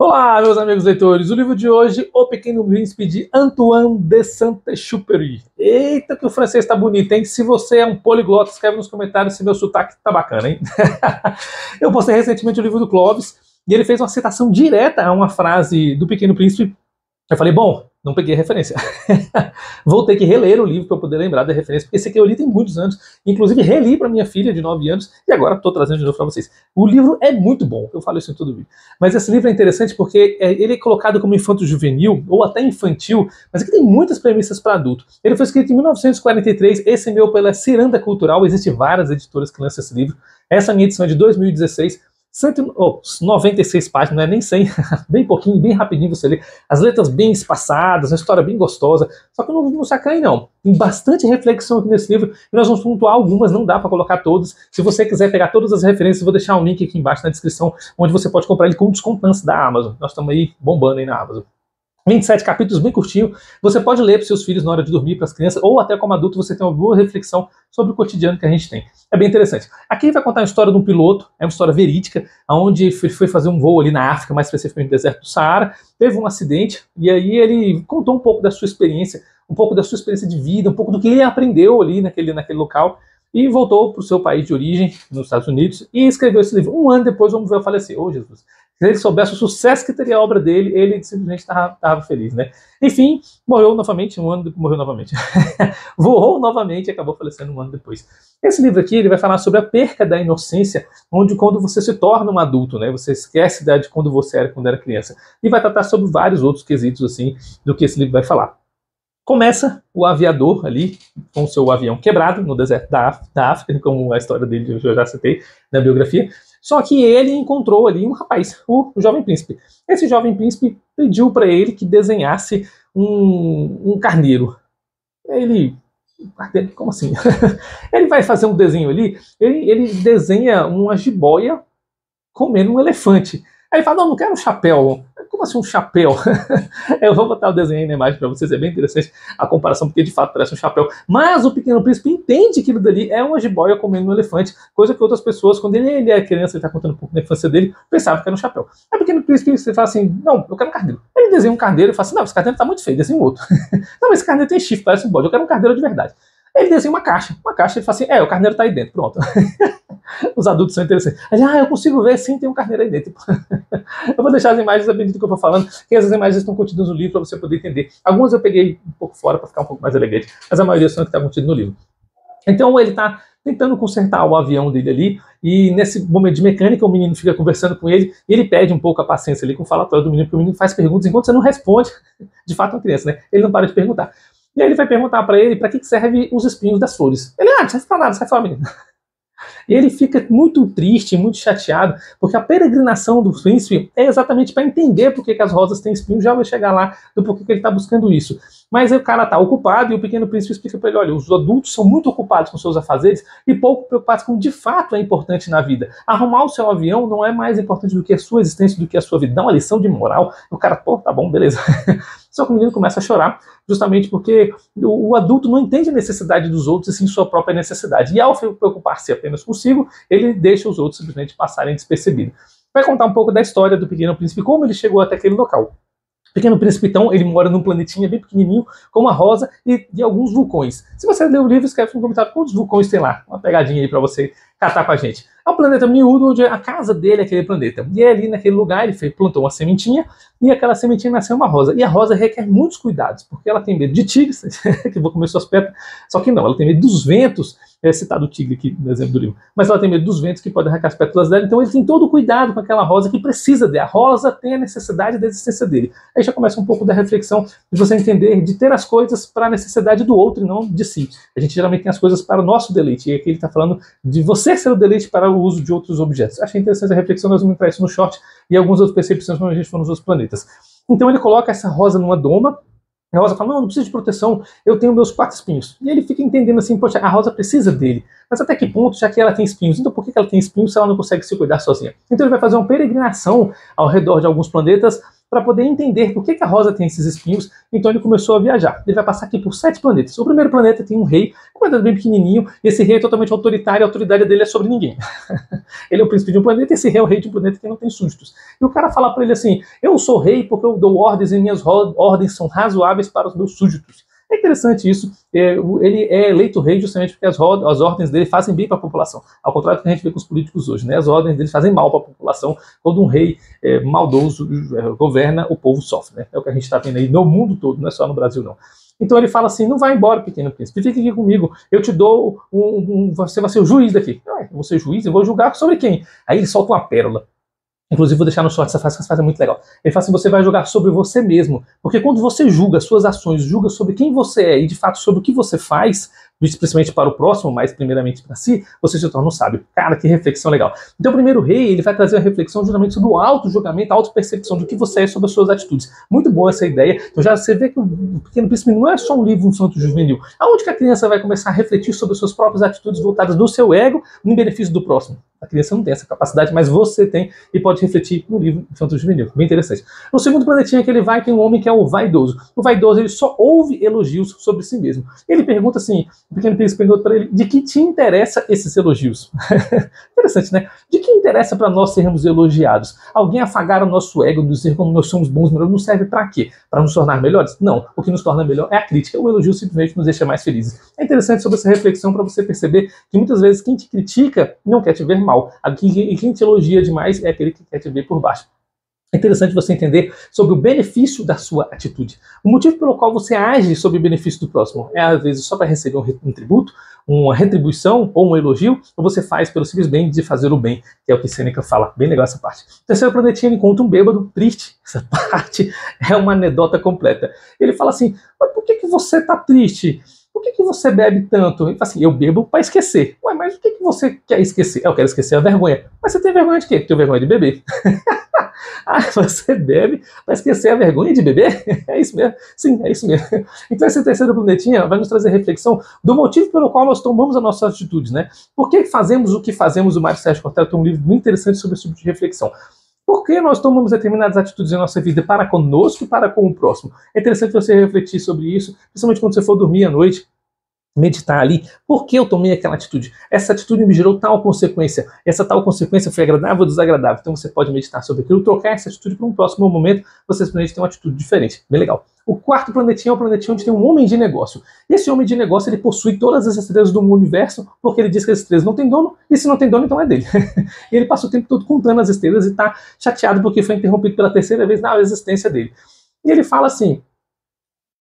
Olá, meus amigos leitores. O livro de hoje, O Pequeno Príncipe, de Antoine de Saint-Exupéry. Eita, que o francês tá bonito, hein? Se você é um poliglota, escreve nos comentários se meu sotaque tá bacana, hein? Eu postei recentemente o livro do Clovis e ele fez uma citação direta a uma frase do Pequeno Príncipe. Eu falei, bom, não peguei a referência. Vou ter que reler o livro para poder lembrar da referência, porque esse aqui eu li tem muitos anos. Inclusive, reli para minha filha de 9 anos e agora estou trazendo de novo para vocês. O livro é muito bom, eu falo isso em todo vídeo. Mas esse livro é interessante porque ele é colocado como infanto-juvenil ou até infantil, mas aqui tem muitas premissas para adulto. Ele foi escrito em 1943, esse meu pela Ciranda Cultural, existem várias editoras que lançam esse livro. Essa minha edição é de 2016. 196 páginas, não é nem 100, bem pouquinho, bem rapidinho você lê, as letras bem espaçadas, uma história bem gostosa, só que não sacanei não, tem bastante reflexão aqui nesse livro, e nós vamos pontuar algumas, não dá para colocar todas. Se você quiser pegar todas as referências, eu vou deixar um link aqui embaixo na descrição, onde você pode comprar ele com desconto da Amazon, nós estamos aí bombando aí na Amazon. 27 capítulos, bem curtinho. Você pode ler para seus filhos na hora de dormir, para as crianças, ou até como adulto você tem uma boa reflexão sobre o cotidiano que a gente tem. É bem interessante. Aqui vai contar a história de um piloto, é uma história verídica, onde ele foi fazer um voo ali na África, mais especificamente no deserto do Saara, teve um acidente, e aí ele contou um pouco da sua experiência, um pouco da sua experiência de vida, um pouco do que ele aprendeu ali naquele local, e voltou para o seu país de origem, nos Estados Unidos, e escreveu esse livro. Um ano depois, vamos ver eu falecer. Oh, Jesus! Se ele soubesse o sucesso que teria a obra dele, ele simplesmente estava feliz, né? Enfim, morreu novamente, um ano depois, morreu novamente. Voou novamente e acabou falecendo um ano depois. Esse livro aqui, ele vai falar sobre a perca da inocência, onde quando você se torna um adulto, né? Você esquece de quando você era quando era criança. E vai tratar sobre vários outros quesitos, assim, do que esse livro vai falar. Começa o aviador ali, com o seu avião quebrado no deserto da África, como a história dele eu já citei na biografia. Só que ele encontrou ali um rapaz, o jovem príncipe. Esse jovem príncipe pediu para ele que desenhasse um carneiro. Ele... Como assim? Ele vai fazer um desenho ali, ele desenha uma jiboia comendo um elefante. Aí ele fala, não quero um chapéu. Como assim um chapéu? Eu vou botar o desenho aí na imagem para vocês, é bem interessante a comparação, porque de fato parece um chapéu. Mas o Pequeno Príncipe entende que aquilo dali é uma jiboia comendo um elefante, coisa que outras pessoas, quando ele é criança, ele está contando um pouco da infância dele, pensavam que era um chapéu. Aí o Pequeno Príncipe você fala assim, não, eu quero um carneiro. Ele desenha um carneiro e fala assim, não, esse carneiro está muito feio, desenha um outro. Não, mas esse carneiro tem chifre, parece um bode, eu quero um carneiro de verdade. Ele desenha uma caixa, ele fala assim, o carneiro está aí dentro, pronto. Os adultos são interessantes. Ele, eu consigo ver, sim, tem um carneiro aí dentro. Eu vou deixar as imagens à medida que eu vou falando, que essas imagens estão contidas no livro para você poder entender. Algumas eu peguei um pouco fora para ficar um pouco mais elegante, mas a maioria são que está contido no livro. Então ele está tentando consertar o avião dele ali, e nesse momento de mecânica o menino fica conversando com ele, e ele pede um pouco a paciência ali com o falatório do menino, porque o menino faz perguntas enquanto você não responde. De fato, uma criança, né? Ele não para de perguntar. E aí ele vai perguntar para ele para que serve os espinhos das flores. Ele, não serve para nada, sai fora, menino. E ele fica muito triste, muito chateado, porque a peregrinação do príncipe é exatamente para entender por que as rosas têm espinhos, já vai chegar lá do porquê que ele está buscando isso. Mas aí o cara está ocupado e o Pequeno Príncipe explica para ele, olha, os adultos são muito ocupados com seus afazeres e pouco preocupados com o que de fato é importante na vida. Arrumar o seu avião não é mais importante do que a sua existência, do que a sua vida. Dá uma lição de moral. O cara, pô, tá bom, beleza. Só que o menino começa a chorar, justamente porque o adulto não entende a necessidade dos outros e sim sua própria necessidade. E ao preocupar-se apenas consigo, ele deixa os outros simplesmente passarem despercebidos. Vai contar um pouco da história do Pequeno Príncipe, como ele chegou até aquele local. O Pequeno Príncipe, então, ele mora num planetinha bem pequenininho, com uma rosa e alguns vulcões. Se você ler o livro, escreve no comentário quantos vulcões tem lá. Uma pegadinha aí para você catar com a gente. É um planeta miúdo, onde a casa dele é aquele planeta. E ali naquele lugar ele plantou uma sementinha, e aquela sementinha nasceu uma rosa. E a rosa requer muitos cuidados, porque ela tem medo de tigres, que vou comer suas pétalas, só que não, ela tem medo dos ventos, citado o tigre aqui no exemplo do livro, mas ela tem medo dos ventos que podem arrancar as pétalas dela, então ele tem todo o cuidado com aquela rosa que precisa dele. A rosa tem a necessidade da existência dele. Aí já começa um pouco da reflexão de você entender, de ter as coisas para a necessidade do outro e não de si. A gente geralmente tem as coisas para o nosso deleite, e aqui ele está falando de você ser o deleite para o uso de outros objetos. Achei interessante a reflexão, nós vamos entrar isso no short e algumas outras percepções quando a gente for nos outros planetas. Então ele coloca essa rosa numa doma, a Rosa fala, não preciso de proteção, eu tenho meus 4 espinhos. E ele fica entendendo assim, poxa, a Rosa precisa dele. Mas até que ponto, já que ela tem espinhos? Então por que ela tem espinhos se ela não consegue se cuidar sozinha? Então ele vai fazer uma peregrinação ao redor de alguns planetas, para poder entender por que a rosa tem esses espinhos. Então ele começou a viajar. Ele vai passar aqui por 7 planetas. O primeiro planeta tem um rei, um planeta bem pequenininho, e esse rei é totalmente autoritário, a autoridade dele é sobre ninguém. Ele é o príncipe de um planeta, e esse rei é o rei de um planeta que não tem súditos. E o cara fala para ele assim, eu sou rei porque eu dou ordens e minhas ordens são razoáveis para os meus súditos. É interessante isso, ele é eleito rei justamente porque as ordens dele fazem bem para a população, ao contrário do que a gente vê com os políticos hoje, né? As ordens dele fazem mal para a população, quando um rei maldoso governa, o povo sofre, né? É o que a gente está vendo aí no mundo todo, não é só no Brasil não. Então ele fala assim, não vai embora, pequeno príncipe, fica aqui comigo, eu te dou, você vai ser o juiz daqui. Eu vou ser juiz, eu vou julgar sobre quem? Aí ele solta uma pérola. Inclusive, vou deixar no short essa frase é muito legal. Ele fala assim, você vai julgar sobre você mesmo. Porque quando você julga suas ações, julga sobre quem você é e, de fato, sobre o que você faz, principalmente para o próximo, mas primeiramente para si, você se torna um sábio. Cara, que reflexão legal. Então, o primeiro rei, ele vai trazer uma reflexão justamente sobre o auto-julgamento, a auto-percepção do que você é sobre as suas atitudes. Muito boa essa ideia. Então, já você vê que o Pequeno Príncipe não é só um livro infanto-juvenil. Aonde que a criança vai começar a refletir sobre as suas próprias atitudes voltadas do seu ego no benefício do próximo? A criança não tem essa capacidade, mas você tem e pode refletir no livro infanto-juvenil. Bem interessante. No segundo planetinha que ele vai, tem um homem que é o vaidoso. O vaidoso, ele só ouve elogios sobre si mesmo. Ele pergunta assim, o Pequeno Príncipe pergunta para ele, de que te interessa esses elogios? Interessante, né? De que interessa para nós sermos elogiados? Alguém afagar o nosso ego, dizer como nós somos bons, melhores, não serve para quê? Para nos tornar melhores? Não. O que nos torna melhor é a crítica. O elogio simplesmente nos deixa mais felizes. É interessante sobre essa reflexão para você perceber que muitas vezes quem te critica não quer te ver mal. Quem te elogia demais é aquele que quer te ver por baixo. É interessante você entender sobre o benefício da sua atitude. O motivo pelo qual você age sobre o benefício do próximo é, às vezes, só para receber um tributo, uma retribuição ou um elogio, ou você faz pelo simples bem de fazer o bem, que é o que Sêneca fala. Bem legal essa parte. O terceiro planetinha, ele encontra um bêbado triste. Essa parte é uma anedota completa. Ele fala assim, mas por que você está triste? Por que você bebe tanto? Ele fala assim, eu bebo para esquecer. Ué, mas o que você quer esquecer? Eu quero esquecer a vergonha. Mas você tem vergonha de quê? Eu tenho vergonha de beber. Ah, você bebe para esquecer a vergonha de beber? É isso mesmo? Sim, é isso mesmo. Então esse terceiro planetinha vai nos trazer reflexão do motivo pelo qual nós tomamos as nossas atitudes, né? Por que fazemos o que fazemos? O Mário Sérgio Cortella tem um livro muito interessante sobre esse tipo de reflexão. Por que nós tomamos determinadas atitudes em nossa vida para conosco e para com o próximo? É interessante você refletir sobre isso, principalmente quando você for dormir à noite, meditar ali, por que eu tomei aquela atitude? Essa atitude me gerou tal consequência, essa tal consequência foi agradável ou desagradável? Então você pode meditar sobre aquilo, trocar essa atitude para um próximo momento, você simplesmente tem uma atitude diferente, bem legal. O quarto planetinha é o planetinha onde tem um homem de negócio. E esse homem de negócio, ele possui todas as estrelas do universo, porque ele diz que as estrelas não têm dono, e se não tem dono, então é dele. E ele passa o tempo todo contando as estrelas e está chateado porque foi interrompido pela terceira vez na existência dele. E ele fala assim,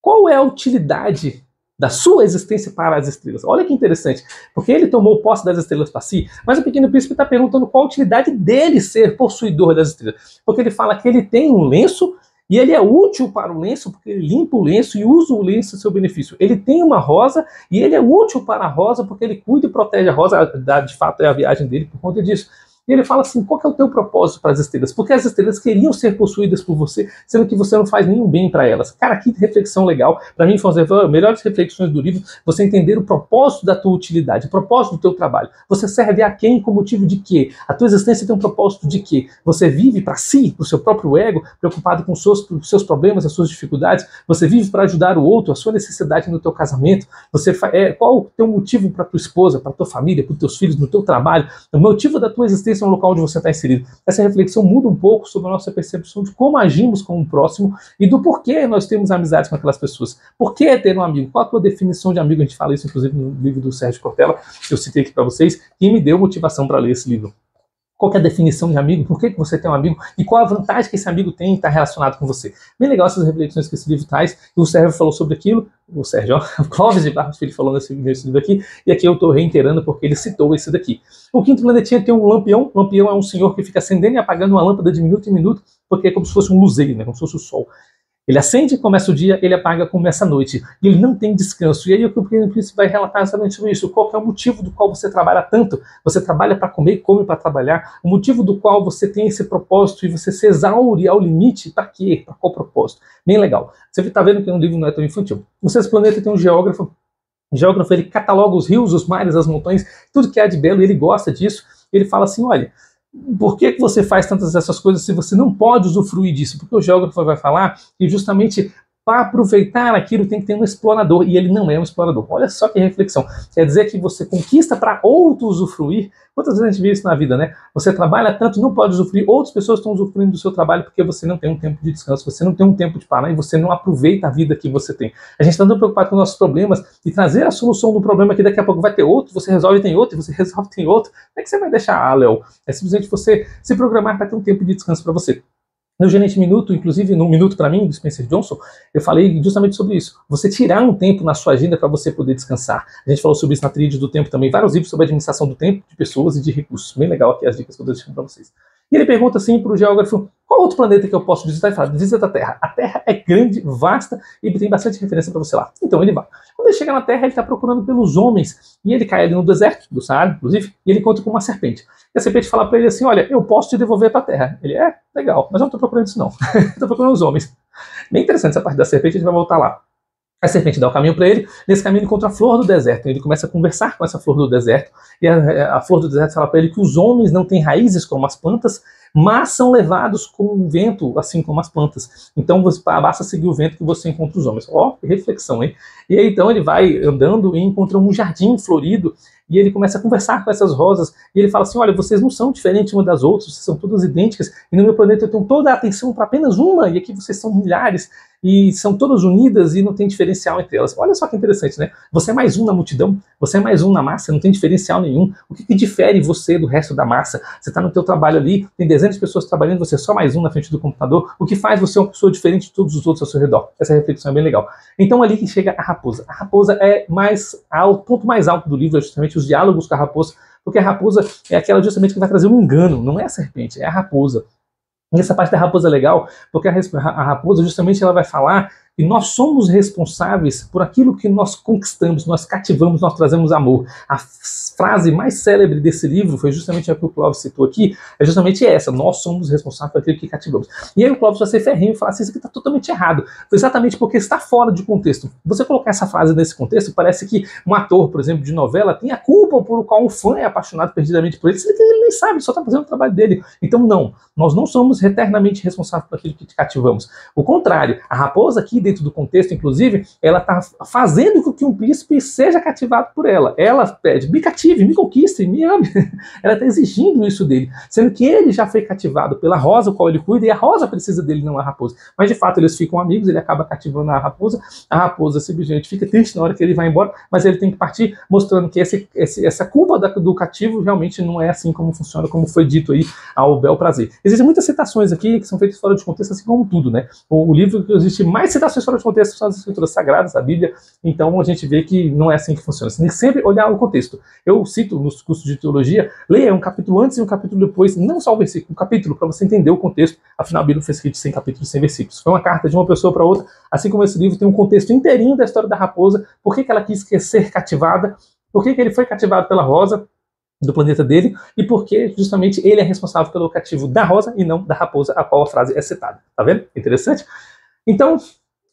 qual é a utilidade da sua existência para as estrelas? Olha que interessante, porque ele tomou posse das estrelas para si, mas o Pequeno Príncipe está perguntando qual a utilidade dele ser possuidor das estrelas. Porque ele fala que ele tem um lenço e ele é útil para o lenço, porque ele limpa o lenço e usa o lenço a seu benefício. Ele tem uma rosa e ele é útil para a rosa porque ele cuida e protege a rosa, de fato é a viagem dele por conta disso. E ele fala assim, qual que é o teu propósito para as estrelas? Porque as estrelas queriam ser possuídas por você, sendo que você não faz nenhum bem para elas. Cara, que reflexão legal. Para mim, foi uma das melhores reflexões do livro, você entender o propósito da tua utilidade, o propósito do teu trabalho. Você serve a quem com motivo de quê? A tua existência tem um propósito de quê? Você vive para si, para o seu próprio ego, preocupado com os seus problemas, as suas dificuldades? Você vive para ajudar o outro, a sua necessidade no teu casamento? Qual o teu motivo para tua esposa, para tua família, para os teus filhos, no teu trabalho? O motivo da tua existência no local onde você está inserido. Essa reflexão muda um pouco sobre a nossa percepção de como agimos com o próximo e do porquê nós temos amizades com aquelas pessoas. Por que ter um amigo? Qual a tua definição de amigo? A gente fala isso, inclusive, no livro do Sérgio Cortella, que eu citei aqui para vocês, e me deu motivação para ler esse livro. Qual que é a definição de amigo? Por que você tem um amigo? E qual a vantagem que esse amigo tem em estar relacionado com você? Bem legal essas reflexões que esse livro traz. E o Sérgio falou sobre aquilo. O Sérgio, ó, o Clóvis de Barros Filho falou nesse livro aqui. E aqui eu estou reiterando porque ele citou esse daqui. O quinto planetinha tem um lampião. O lampião é um senhor que fica acendendo e apagando uma lâmpada de minuto em minuto, porque é como se fosse um luzeiro, né? Como se fosse o sol. Ele acende, começa o dia, ele apaga, começa a noite. E ele não tem descanso. E aí o Pequeno Príncipe vai relatar exatamente sobre isso. Qual que é o motivo do qual você trabalha tanto? Você trabalha para comer e come para trabalhar. O motivo do qual você tem esse propósito e você se exaure ao limite, para quê? Para qual propósito? Bem legal. Você está vendo que um livro não é tão infantil. No Sexto Planeta tem um geógrafo. O geógrafo, ele cataloga os rios, os mares, as montanhas, tudo que há de belo, e ele gosta disso. Ele fala assim, olha, Por que você faz tantas dessas coisas se você não pode usufruir disso? Porque o geógrafo vai falar que justamente para aproveitar aquilo tem que ter um explorador, e ele não é um explorador. Olha só que reflexão. Quer dizer que você conquista para outro usufruir. Quantas vezes a gente vê isso na vida, né? Você trabalha tanto, não pode usufruir, outras pessoas estão usufruindo do seu trabalho porque você não tem um tempo de descanso, você não tem um tempo de parar e você não aproveita a vida que você tem. A gente está tão preocupado com nossos problemas e trazer a solução do problema que daqui a pouco vai ter outro, você resolve e tem outro, você resolve e tem outro. Como é que você vai deixar, Léo? É simplesmente você se programar para ter um tempo de descanso para você. No Gerente Minuto, inclusive no Minuto para mim, do Spencer Johnson, eu falei justamente sobre isso. Você tirar um tempo na sua agenda para você poder descansar. A gente falou sobre isso na Tríade do Tempo também, vários livros sobre administração do tempo, de pessoas e de recursos. Bem legal aqui as dicas que eu estou deixando para vocês. E ele pergunta assim para o geógrafo, qual outro planeta que eu posso visitar? Ele fala, visita a Terra. A Terra é grande, vasta e tem bastante referência para você lá. Então ele vai. Quando ele chega na Terra, ele está procurando pelos homens. E ele cai ali no deserto, do Saara, inclusive, e ele encontra com uma serpente. E a serpente fala para ele assim, olha, eu posso te devolver para a Terra. Ele, legal, mas eu não estou procurando isso não. Estou procurando os homens. Bem interessante essa parte da serpente, a gente vai voltar lá. A serpente dá o caminho para ele, nesse caminho ele encontra a flor do deserto, ele começa a conversar com essa flor do deserto, e a flor do deserto fala para ele que os homens não têm raízes como as plantas, mas são levados com o vento, assim como as plantas. Então basta seguir o vento que você encontra os homens. Ó, que reflexão, hein? E aí então ele vai andando e encontra um jardim florido, e ele começa a conversar com essas rosas, e ele fala assim, olha, vocês não são diferentes uma das outras, vocês são todas idênticas, e no meu planeta eu tenho toda a atenção para apenas uma, e aqui vocês são milhares, e são todas unidas e não tem diferencial entre elas. Olha só que interessante, né? Você é mais um na multidão, você é mais um na massa, não tem diferencial nenhum. O que difere você do resto da massa? Você está no teu trabalho ali, tem dezenas de pessoas trabalhando, você é só mais um na frente do computador. O que faz você uma pessoa diferente de todos os outros ao seu redor? Essa reflexão é bem legal. Então ali que chega a raposa. A raposa é o ponto mais alto do livro, é justamente os diálogos com a raposa, porque a raposa é aquela justamente que vai trazer um engano, não é a serpente, é a raposa. E essa parte da raposa é legal, porque a raposa justamente ela vai falar que nós somos responsáveis por aquilo que nós conquistamos, nós cativamos, nós trazemos amor. A frase mais célebre desse livro, foi justamente a que o Clóvis citou aqui, é justamente essa, nós somos responsáveis por aquilo que cativamos. E aí o Clóvis vai ser ferrinho e falar assim, isso aqui está totalmente errado. Foi exatamente porque está fora de contexto. Você colocar essa frase nesse contexto, parece que um ator, por exemplo, de novela, tem a culpa por qual um fã é apaixonado perdidamente por ele, sendo que ele nem sabe, ele só está fazendo o trabalho dele. Então não, nós não somos eternamente responsáveis por aquilo que cativamos. O contrário, a raposa aqui, dentro do contexto, inclusive, ela está fazendo com que um príncipe seja cativado por ela. Ela pede, me cative, me conquiste, me ame. Ela está exigindo isso dele, sendo que ele já foi cativado pela rosa, o qual ele cuida, e a rosa precisa dele, não a raposa. Mas, de fato, eles ficam amigos, ele acaba cativando a raposa simplesmente fica triste na hora que ele vai embora, mas ele tem que partir mostrando que essa culpa do cativo realmente não é assim como funciona, como foi dito aí ao bel prazer. Existem muitas citações aqui que são feitas fora de contexto, assim como tudo, né? O livro que existe mais citações fora de contexto são as escrituras sagradas, a Bíblia, então a gente vê que não é assim que funciona. Você tem que sempre olhar o contexto. Eu cito nos cursos de teologia, leia um capítulo antes e um capítulo depois, não só o versículo, um capítulo, para você entender o contexto. Afinal, a Bíblia foi escrita sem capítulos, sem versículos. Foi uma carta de uma pessoa para outra, assim como esse livro tem um contexto inteirinho da história da raposa, por que ela quis ser cativada, por que ele foi cativado pela rosa, do planeta dele, e porque justamente ele é responsável pelo cativo da rosa e não da raposa, a qual a frase é citada. Tá vendo? Interessante? Então,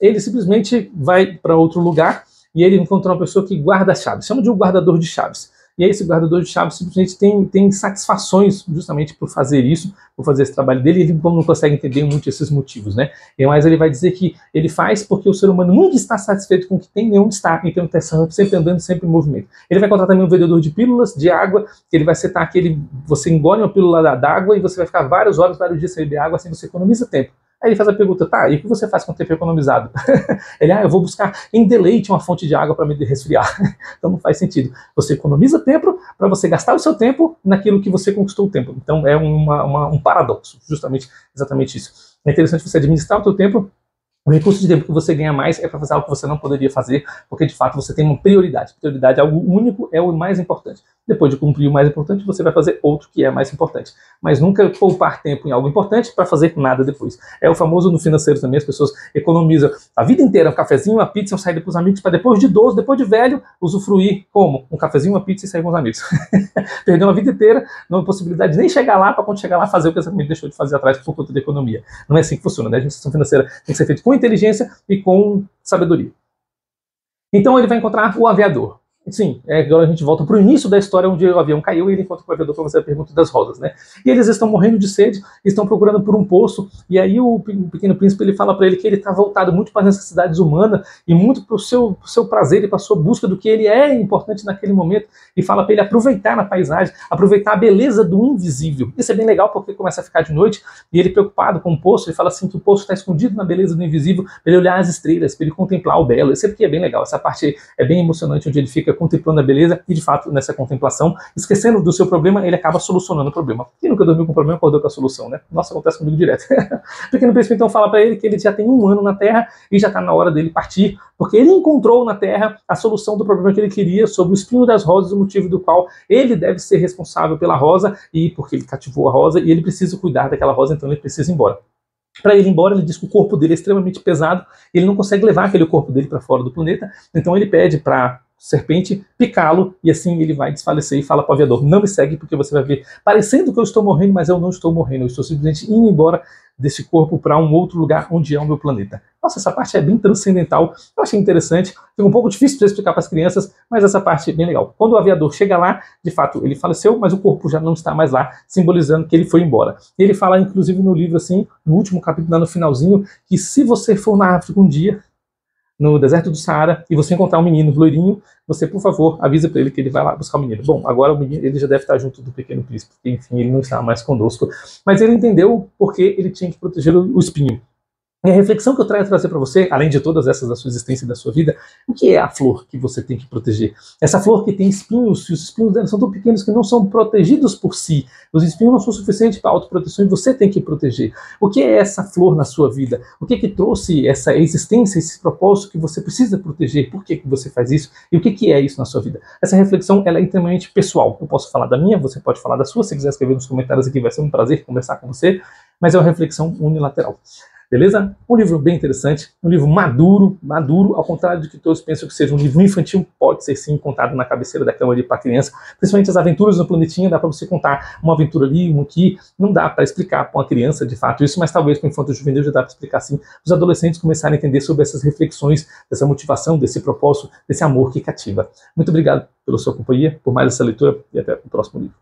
ele simplesmente vai para outro lugar e ele encontra uma pessoa que guarda chaves. Chama de um guardador de chaves. E aí esse guardador de chaves simplesmente tem satisfações justamente por fazer isso, por fazer esse trabalho dele, e ele não consegue entender muito esses motivos, né? Mas ele vai dizer que ele faz porque o ser humano nunca está satisfeito com o que tem nem onde está, então está sempre andando, sempre em movimento. Ele vai encontrar também um vendedor de pílulas de água, que ele vai citar que você engole uma pílula d'água e você vai ficar várias horas, vários dias sem beber água, assim você economiza tempo. Aí ele faz a pergunta, tá, e o que você faz com o tempo economizado? Ele, eu vou buscar em deleite uma fonte de água para me resfriar. Então não faz sentido. Você economiza tempo para você gastar o seu tempo naquilo que você conquistou o tempo. Então é um paradoxo, justamente, exatamente isso. É interessante você administrar o seu tempo. O recurso de tempo que você ganha mais é para fazer algo que você não poderia fazer, porque de fato você tem uma prioridade. Prioridade é algo único, é o mais importante. Depois de cumprir o mais importante, você vai fazer outro que é mais importante. Mas nunca poupar tempo em algo importante para fazer nada depois. É o famoso no financeiro também, as pessoas economizam a vida inteira, um cafezinho, uma pizza, uma saída com os amigos, para depois de idoso, depois de velho, usufruir como? Um cafezinho, uma pizza e sair com os amigos. Perdeu a vida inteira, não há possibilidade de nem chegar lá, para quando chegar lá fazer o que essa família deixou de fazer atrás por conta da economia. Não é assim que funciona, né? A administração financeira tem que ser feita com inteligência e com sabedoria. Então ele vai encontrar o aviador. Sim, agora a gente volta para o início da história, onde o avião caiu e ele encontra com o aviador para fazer a pergunta das rosas, né? E eles estão morrendo de sede, estão procurando por um poço, e aí o Pequeno Príncipe ele fala para ele que ele está voltado muito para as necessidades humanas e muito para o seu prazer e para a sua busca do que ele é importante naquele momento, e fala para ele aproveitar na paisagem, aproveitar a beleza do invisível. Isso é bem legal porque começa a ficar de noite e ele preocupado com o poço, ele fala assim que o poço está escondido na beleza do invisível, para ele olhar as estrelas, para ele contemplar o belo. Isso aqui é bem legal, essa parte é bem emocionante, onde ele fica contemplando a beleza e, de fato, nessa contemplação, esquecendo do seu problema, ele acaba solucionando o problema. Quem nunca dormiu com o problema, acordou com a solução, né? Nossa, acontece comigo direto. O Pequeno Príncipe, então, fala para ele que ele já tem 1 ano na Terra e já está na hora dele partir, porque ele encontrou na Terra a solução do problema que ele queria sobre o espinho das rosas, o motivo do qual ele deve ser responsável pela rosa, e porque ele cativou a rosa, e ele precisa cuidar daquela rosa, então ele precisa ir embora. Para ele ir embora, ele diz que o corpo dele é extremamente pesado, ele não consegue levar aquele corpo dele para fora do planeta, então ele pede para serpente picá-lo, e assim ele vai desfalecer e fala para o aviador: não me segue porque você vai ver parecendo que eu estou morrendo, mas eu não estou morrendo, eu estou simplesmente indo embora desse corpo para um outro lugar onde é o meu planeta. Nossa, essa parte é bem transcendental, eu achei interessante, fica um pouco difícil para explicar para as crianças, mas essa parte é bem legal. Quando o aviador chega lá, de fato, ele faleceu, mas o corpo já não está mais lá, simbolizando que ele foi embora. Ele fala, inclusive, no livro, assim, no último capítulo, lá no finalzinho, que se você for na África um dia, no deserto do Saara, e você encontrar um menino loirinho, você, por favor, avisa para ele que ele vai lá buscar o menino. Bom, agora o menino, ele já deve estar junto do Pequeno Príncipe, porque, enfim, ele não está mais conosco. Mas ele entendeu porque ele tinha que proteger o espinho. E a reflexão que eu trago a trazer para você, além de todas essas da sua existência e da sua vida, o que é a flor que você tem que proteger? Essa flor que tem espinhos, e os espinhos dela são tão pequenos que não são protegidos por si. Os espinhos não são suficientes para a autoproteção e você tem que proteger. O que é essa flor na sua vida? O que trouxe essa existência, esse propósito que você precisa proteger? Por que você faz isso? E o que é isso na sua vida? Essa reflexão ela é extremamente pessoal. Eu posso falar da minha, você pode falar da sua. Se quiser escrever nos comentários aqui, vai ser um prazer conversar com você. Mas é uma reflexão unilateral. Beleza? Um livro bem interessante, um livro maduro, ao contrário de que todos pensam que seja um livro infantil, pode ser sim contado na cabeceira da cama ali para criança, principalmente as aventuras no planetinha, dá para você contar uma aventura ali, uma aqui, não dá para explicar para uma criança de fato isso, mas talvez para o infanto juvenil já dá para explicar sim, os adolescentes começarem a entender sobre essas reflexões, dessa motivação, desse propósito, desse amor que cativa. Muito obrigado pela sua companhia, por mais essa leitura e até o próximo livro.